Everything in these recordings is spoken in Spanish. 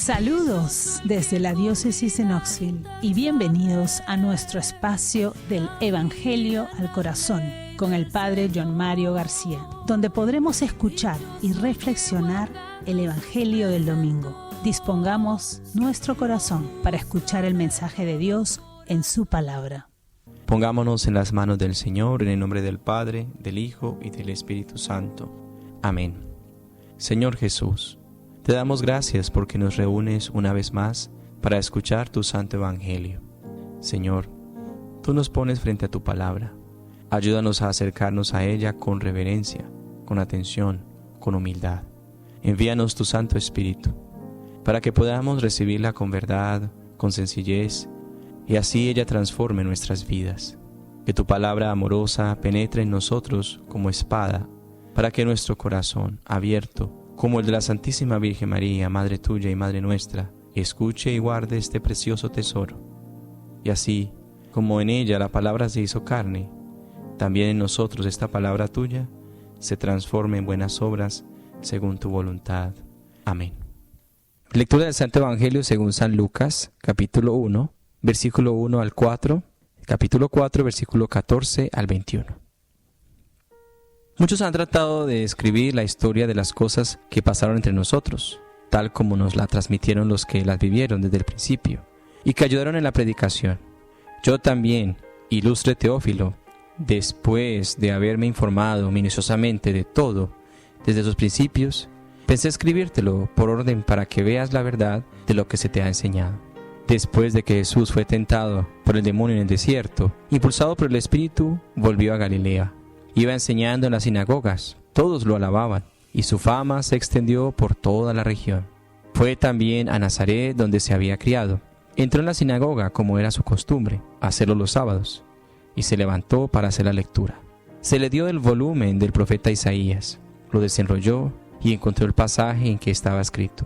Saludos desde la diócesis de Knoxville y bienvenidos a nuestro espacio del Evangelio al Corazón con el Padre John Mario García, donde podremos escuchar y reflexionar el Evangelio del domingo. Dispongamos nuestro corazón para escuchar el mensaje de Dios en su palabra. Pongámonos en las manos del Señor, en el nombre del Padre, del Hijo y del Espíritu Santo. Amén. Señor Jesús, te damos gracias porque nos reúnes una vez más para escuchar tu santo evangelio. Señor, tú nos pones frente a tu palabra. Ayúdanos a acercarnos a ella con reverencia, con atención, con humildad. Envíanos tu Santo Espíritu para que podamos recibirla con verdad, con sencillez, y así ella transforme nuestras vidas. Que tu palabra amorosa penetre en nosotros como espada, para que nuestro corazón, abierto, como el de la Santísima Virgen María, Madre tuya y Madre nuestra, escuche y guarde este precioso tesoro. Y así, como en ella la palabra se hizo carne, también en nosotros esta palabra tuya se transforme en buenas obras según tu voluntad. Amén. Lectura del Santo Evangelio según San Lucas, capítulo 1, versículo 1 al 4, capítulo 4, versículo 14 al 21. Muchos han tratado de describir la historia de las cosas que pasaron entre nosotros, tal como nos la transmitieron los que las vivieron desde el principio y que ayudaron en la predicación. Yo también, ilustre Teófilo, después de haberme informado minuciosamente de todo desde sus principios, pensé escribírtelo por orden para que veas la verdad de lo que se te ha enseñado. Después de que Jesús fue tentado por el demonio en el desierto, impulsado por el Espíritu, volvió a Galilea. Iba enseñando en las sinagogas, todos lo alababan, y su fama se extendió por toda la región. Fue también a Nazaret, donde se había criado. Entró en la sinagoga, como era su costumbre, a hacerlo los sábados, y se levantó para hacer la lectura. Se le dio el volumen del profeta Isaías, lo desenrolló y encontró el pasaje en que estaba escrito: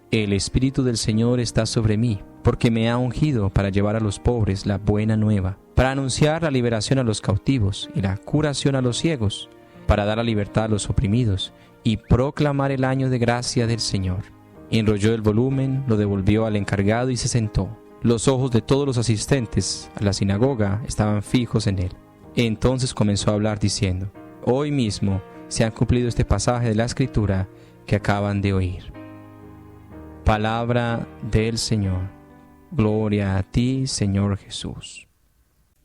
El Espíritu del Señor está sobre mí, porque me ha ungido para llevar a los pobres la buena nueva, para anunciar la liberación a los cautivos y la curación a los ciegos, para dar la libertad a los oprimidos y proclamar el año de gracia del Señor. Enrolló el volumen, lo devolvió al encargado y se sentó. Los ojos de todos los asistentes a la sinagoga estaban fijos en él. Entonces comenzó a hablar diciendo: Hoy mismo se ha cumplido este pasaje de la Escritura que acaban de oír. Palabra del Señor. Gloria a ti, Señor Jesús.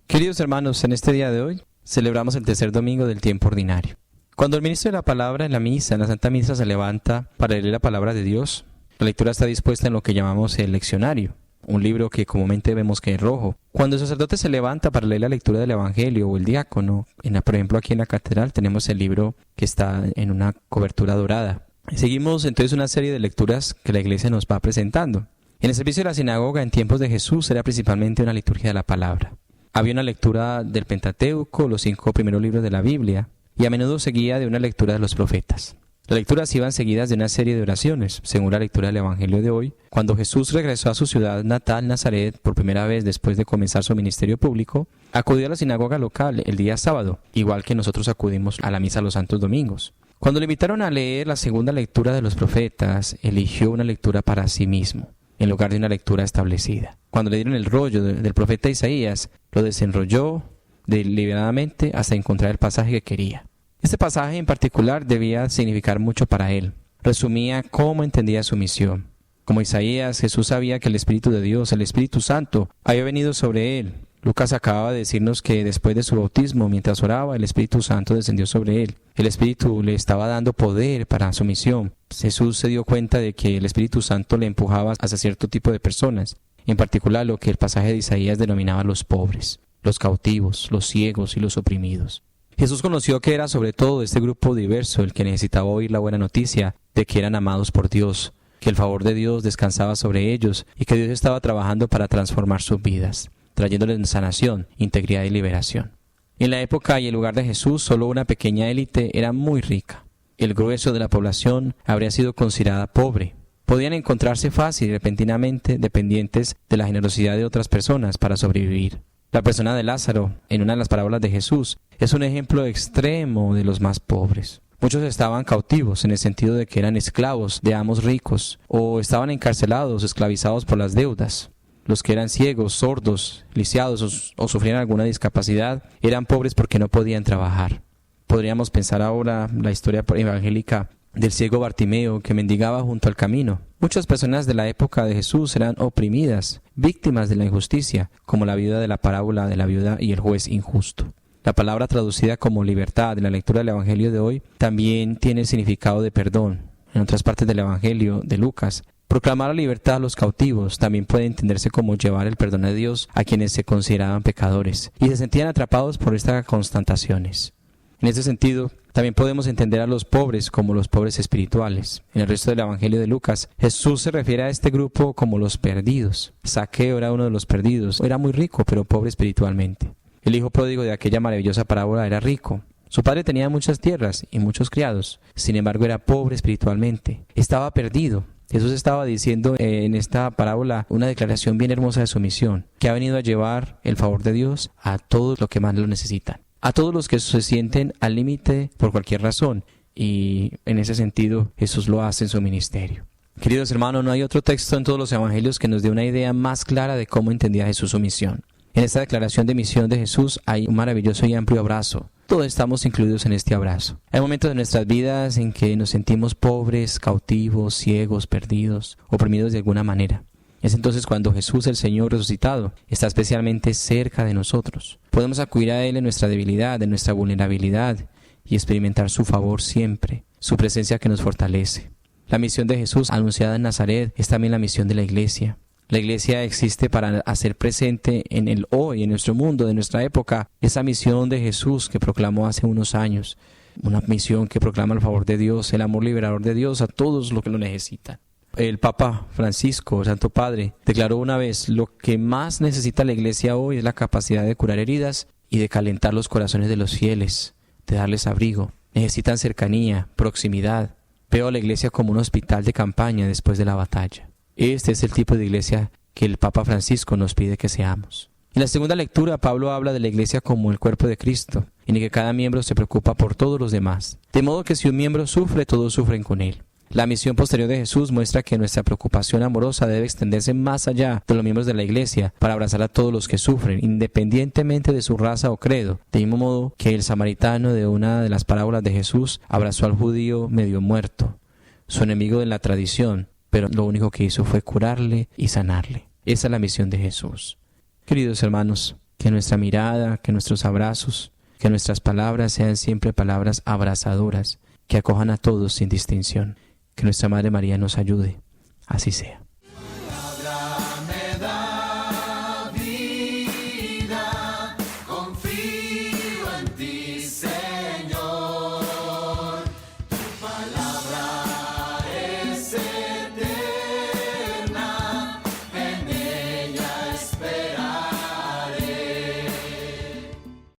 Queridos hermanos, en este día de hoy celebramos el tercer domingo del tiempo ordinario. Cuando el ministro de la palabra en la Santa Misa, se levanta para leer la palabra de Dios, la lectura está dispuesta en lo que llamamos el leccionario, un libro que comúnmente vemos que es rojo. Cuando el sacerdote se levanta para leer la lectura del Evangelio, o el diácono, por ejemplo aquí en la catedral tenemos el libro que está en una cobertura dorada. Seguimos entonces una serie de lecturas que la Iglesia nos va presentando. En el servicio de la sinagoga en tiempos de Jesús era principalmente una liturgia de la palabra. Había una lectura del Pentateuco, los 5 primeros libros de la Biblia, y a menudo seguía de una lectura de los profetas. Las lecturas iban seguidas de una serie de oraciones, según la lectura del Evangelio de hoy. Cuando Jesús regresó a su ciudad natal, Nazaret, por primera vez después de comenzar su ministerio público, acudió a la sinagoga local el día sábado, igual que nosotros acudimos a la misa los santos domingos. Cuando le invitaron a leer la segunda lectura de los profetas, eligió una lectura para sí mismo, en lugar de una lectura establecida. Cuando le dieron el rollo del profeta Isaías, lo desenrolló deliberadamente hasta encontrar el pasaje que quería. Este pasaje en particular debía significar mucho para él. Resumía cómo entendía su misión. Como Isaías, Jesús sabía que el Espíritu de Dios, el Espíritu Santo, había venido sobre él. Lucas acababa de decirnos que después de su bautismo, mientras oraba, el Espíritu Santo descendió sobre él. El Espíritu le estaba dando poder para su misión. Jesús se dio cuenta de que el Espíritu Santo le empujaba hacia cierto tipo de personas, en particular lo que el pasaje de Isaías denominaba los pobres, los cautivos, los ciegos y los oprimidos. Jesús conoció que era sobre todo este grupo diverso el que necesitaba oír la buena noticia de que eran amados por Dios, que el favor de Dios descansaba sobre ellos y que Dios estaba trabajando para transformar sus vidas, trayéndoles sanación, integridad y liberación. En la época y el lugar de Jesús, solo una pequeña élite era muy rica. El grueso de la población habría sido considerada pobre. Podían encontrarse fácil y repentinamente dependientes de la generosidad de otras personas para sobrevivir. La persona de Lázaro, en una de las parábolas de Jesús, es un ejemplo extremo de los más pobres. Muchos estaban cautivos en el sentido de que eran esclavos de amos ricos o estaban encarcelados, esclavizados por las deudas. Los que eran ciegos, sordos, lisiados o sufrían alguna discapacidad eran pobres porque no podían trabajar. Podríamos pensar ahora la historia evangélica del ciego Bartimeo que mendigaba junto al camino. Muchas personas de la época de Jesús eran oprimidas, víctimas de la injusticia, como la viuda de la parábola de la viuda y el juez injusto. La palabra traducida como libertad en la lectura del Evangelio de hoy también tiene el significado de perdón. En otras partes del Evangelio de Lucas, proclamar la libertad a los cautivos también puede entenderse como llevar el perdón de Dios a quienes se consideraban pecadores y se sentían atrapados por estas constataciones. En este sentido, también podemos entender a los pobres como los pobres espirituales. En el resto del Evangelio de Lucas, Jesús se refiere a este grupo como los perdidos. Zaqueo era uno de los perdidos. Era muy rico, pero pobre espiritualmente. El hijo pródigo de aquella maravillosa parábola era rico. Su padre tenía muchas tierras y muchos criados. Sin embargo, era pobre espiritualmente. Estaba perdido. Jesús estaba diciendo en esta parábola una declaración bien hermosa de su misión, que ha venido a llevar el favor de Dios a todos los que más lo necesitan. A todos los que se sienten al límite por cualquier razón. Y en ese sentido, Jesús lo hace en su ministerio. Queridos hermanos, no hay otro texto en todos los evangelios que nos dé una idea más clara de cómo entendía Jesús su misión. En esta declaración de misión de Jesús hay un maravilloso y amplio abrazo. Todos estamos incluidos en este abrazo. Hay momentos de nuestras vidas en que nos sentimos pobres, cautivos, ciegos, perdidos, oprimidos de alguna manera. Es entonces cuando Jesús, el Señor resucitado, está especialmente cerca de nosotros. Podemos acudir a Él en nuestra debilidad, en nuestra vulnerabilidad y experimentar su favor siempre, su presencia que nos fortalece. La misión de Jesús anunciada en Nazaret es también la misión de la Iglesia. La Iglesia existe para hacer presente en el hoy, en nuestro mundo, de nuestra época, esa misión de Jesús que proclamó hace unos años. Una misión que proclama el favor de Dios, el amor liberador de Dios a todos los que lo necesitan. El Papa Francisco, el Santo Padre, declaró una vez: lo que más necesita la Iglesia hoy es la capacidad de curar heridas y de calentar los corazones de los fieles, de darles abrigo. Necesitan cercanía, proximidad. Veo a la Iglesia como un hospital de campaña después de la batalla. Este es el tipo de iglesia que el Papa Francisco nos pide que seamos. En la segunda lectura, Pablo habla de la iglesia como el cuerpo de Cristo, en el que cada miembro se preocupa por todos los demás. De modo que si un miembro sufre, todos sufren con él. La misión posterior de Jesús muestra que nuestra preocupación amorosa debe extenderse más allá de los miembros de la iglesia para abrazar a todos los que sufren, independientemente de su raza o credo. De mismo modo que el samaritano de una de las parábolas de Jesús abrazó al judío medio muerto, su enemigo en la tradición, pero lo único que hizo fue curarle y sanarle. Esa es la misión de Jesús. Queridos hermanos, que nuestra mirada, que nuestros abrazos, que nuestras palabras sean siempre palabras abrazadoras, que acojan a todos sin distinción. Que nuestra Madre María nos ayude. Así sea.